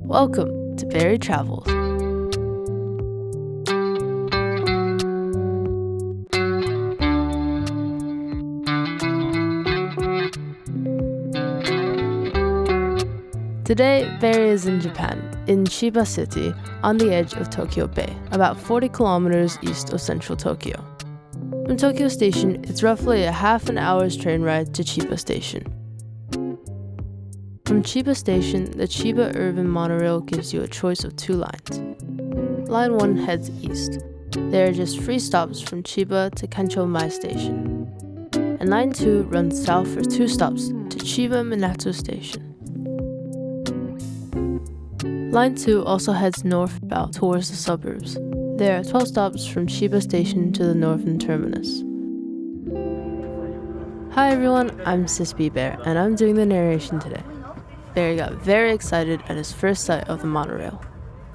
Welcome to Beary Travels. Today, Beary is in Japan, in Chiba City, on the edge of Tokyo Bay, about 40 kilometers east of central Tokyo. From Tokyo Station, it's roughly a half an hour's train ride to Chiba Station. From Chiba Station, the Chiba Urban Monorail gives you a choice of two lines. Line 1 heads east. There are just 3 stops from Chiba to Kanchomai Station. And Line 2 runs south for 2 stops to Chiba Minato Station. Line 2 also heads northbound towards the suburbs. There are 12 stops from Chiba Station to the northern terminus. Hi everyone, I'm Chiba Bear, and I'm doing the narration today. Beary got very excited at his first sight of the monorail.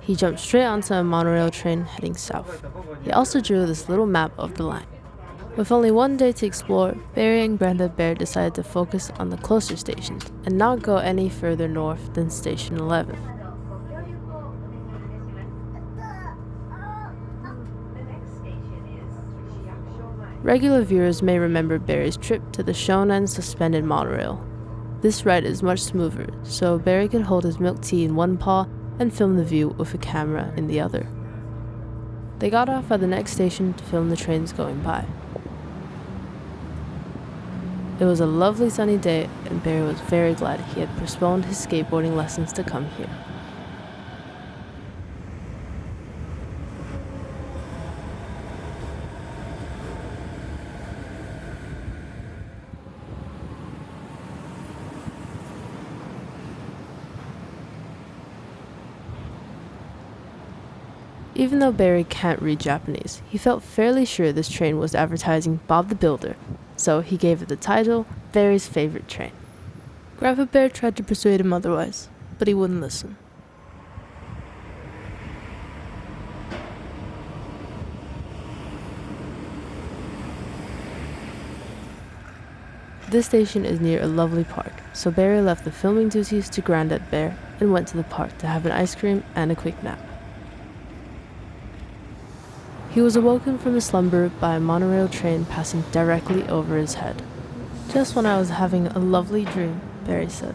He jumped straight onto a monorail train heading south. He also drew this little map of the line. With only one day to explore, Beary and Grandpa Bear decided to focus on the closer stations and not go any further north than Station 11. Regular viewers may remember Beary's trip to the Shonan suspended monorail. This ride is much smoother, so Beary could hold his milk tea in one paw and film the view with a camera in the other. They got off at the next station to film the trains going by. It was a lovely sunny day, and Beary was very glad he had postponed his skateboarding lessons to come here. Even though Beary can't read Japanese, he felt fairly sure this train was advertising Bob the Builder, so he gave it the title, Beary's Favorite Train. Grandpa Bear tried to persuade him otherwise, but he wouldn't listen. This station is near a lovely park, so Beary left the filming duties to Grandad Bear and went to the park to have an ice cream and a quick nap. He was awoken from his slumber by a monorail train passing directly over his head. "Just when I was having a lovely dream," Beary said.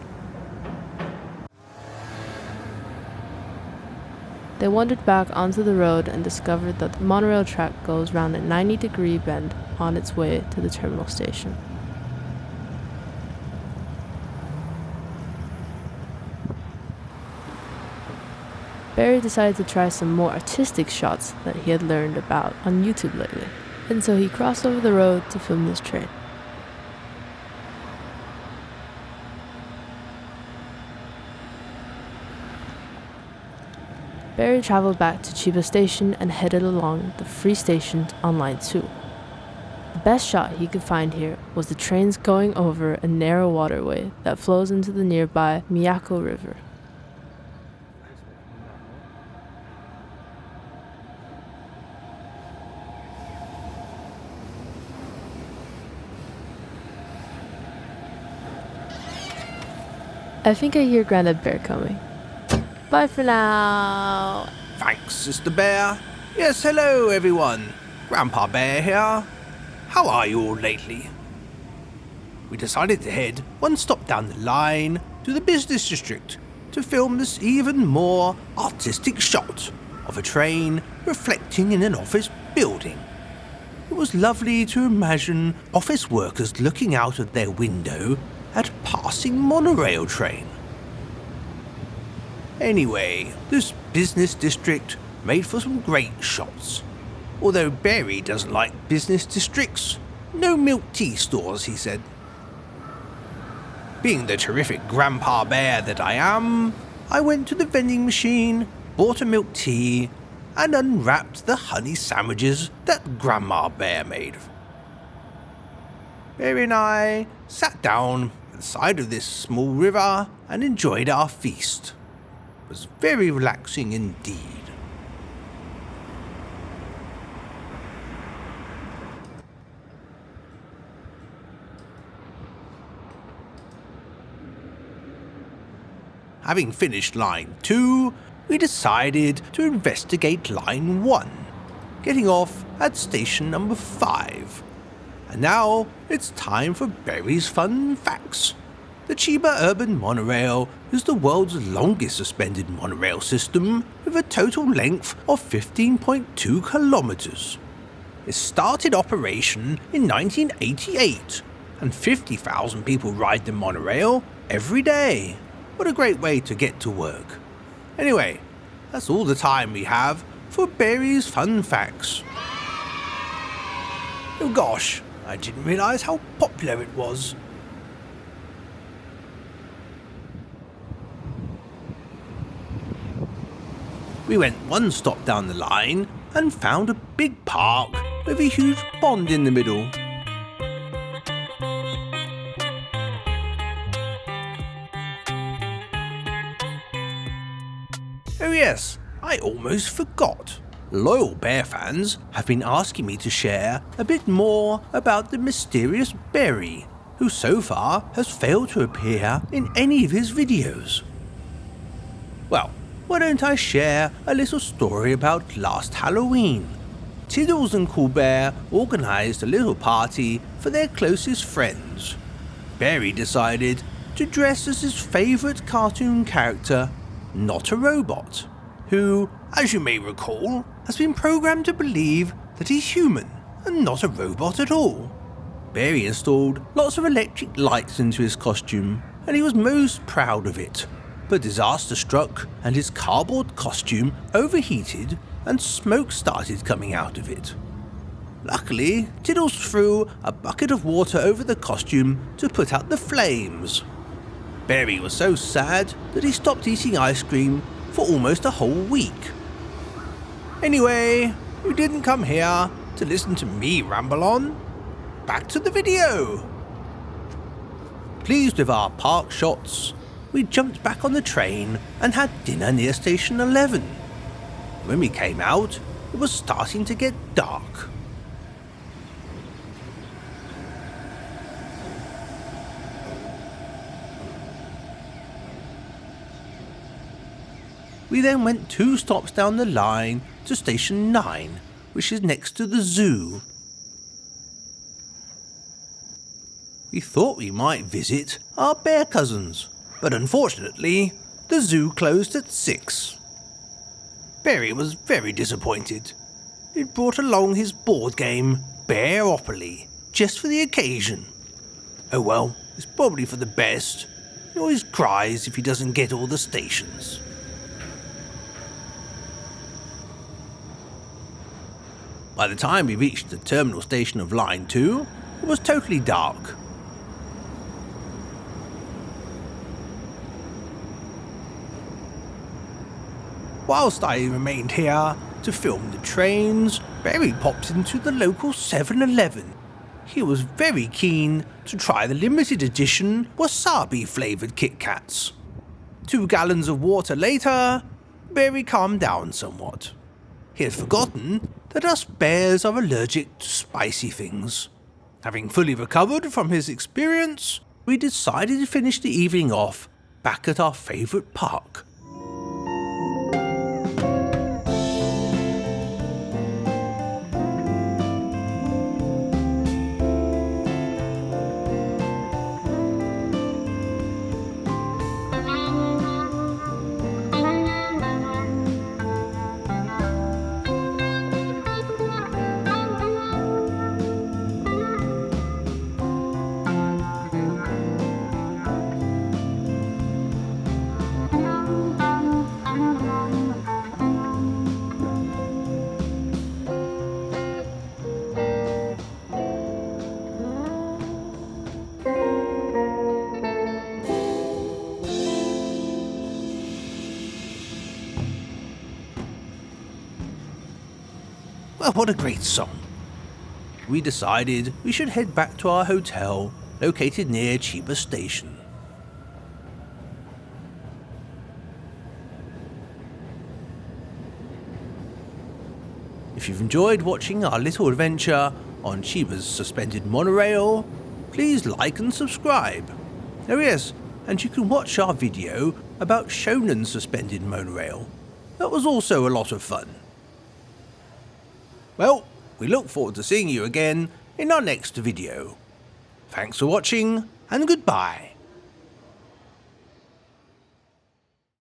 They wandered back onto the road and discovered that the monorail track goes round a 90-degree bend on its way to the terminal station. Beary decided to try some more artistic shots that he had learned about on YouTube lately, and so he crossed over the road to film this train. Beary traveled back to Chiba Station and headed along the 3 stations on Line 2. The best shot he could find here was the trains going over a narrow waterway that flows into the nearby Miyako River. I think I hear Grandad Bear coming. Bye for now. Thanks, Sister Bear. Yes, hello everyone. Grandpa Bear here. How are you all lately? We decided to head one stop down the line to the business district to film this even more artistic shot of a train reflecting in an office building. It was lovely to imagine office workers looking out of their window at a passing monorail train. Anyway, this business district made for some great shots. Although Beary doesn't like business districts, no milk tea stores, he said. Being the terrific Grandpa Bear that I am, I went to the vending machine, bought a milk tea, and unwrapped the honey sandwiches that Grandma Bear made. Beary and I sat down at the side of this small river and enjoyed our feast. It was very relaxing indeed. having finished line 2, we decided to investigate line 1, getting off at station number 5. And now it's time for Beary's Fun Facts. The Chiba Urban Monorail is the world's longest suspended monorail system with a total length of 15.2 kilometers. It started operation in 1988, and 50,000 people ride the monorail every day. What a great way to get to work. Anyway, that's all the time we have for Beary's Fun Facts. Oh gosh, I didn't realise how popular it was. We went one stop down the line and found a big park with a huge pond in the middle. Oh yes, I almost forgot. Loyal Bear fans have been asking me to share a bit more about the mysterious Beary, who so far has failed to appear in any of his videos. Well, why don't I share a little story about last Halloween? Tiddles and Cool Bear organised a little party for their closest friends. Beary decided to dress as his favourite cartoon character, Not a Robot, who, as you may recall, has been programmed to believe that he's human and not a robot at all. Beary installed lots of electric lights into his costume, and he was most proud of it. But disaster struck and his cardboard costume overheated and smoke started coming out of it. Luckily, Tiddles threw a bucket of water over the costume to put out the flames. Beary was so sad that he stopped eating ice cream for almost a whole week. Anyway, you didn't come here to listen to me ramble on. Back to the video. Pleased with our park shots, we jumped back on the train and had dinner near station 11. When we came out, it was starting to get dark. We then went 2 stops down the line to station 9, which is next to the zoo. We thought we might visit our bear cousins, but unfortunately, the zoo closed at 6. Beary was very disappointed. He'd brought along his board game, Bearopoly, just for the occasion. Oh well, it's probably for the best. He always cries if he doesn't get all the stations. By the time we reached the terminal station of Line 2, it was totally dark. Whilst I remained here to film the trains, Beary popped into the local 7-Eleven. He was very keen to try the limited edition wasabi flavoured KitKats. 2 gallons of water later, Beary calmed down somewhat. He had forgotten that us bears are allergic to spicy things. Having fully recovered from his experience, we decided to finish the evening off back at our favourite park. Well, what a great song. We decided we should head back to our hotel located near Chiba Station. If you've enjoyed watching our little adventure on Chiba's suspended monorail, please like and subscribe. Oh yes, and you can watch our video about Shonen Suspended Monorail. That was also a lot of fun. Well, we look forward to seeing you again in our next video. Thanks for watching, and goodbye.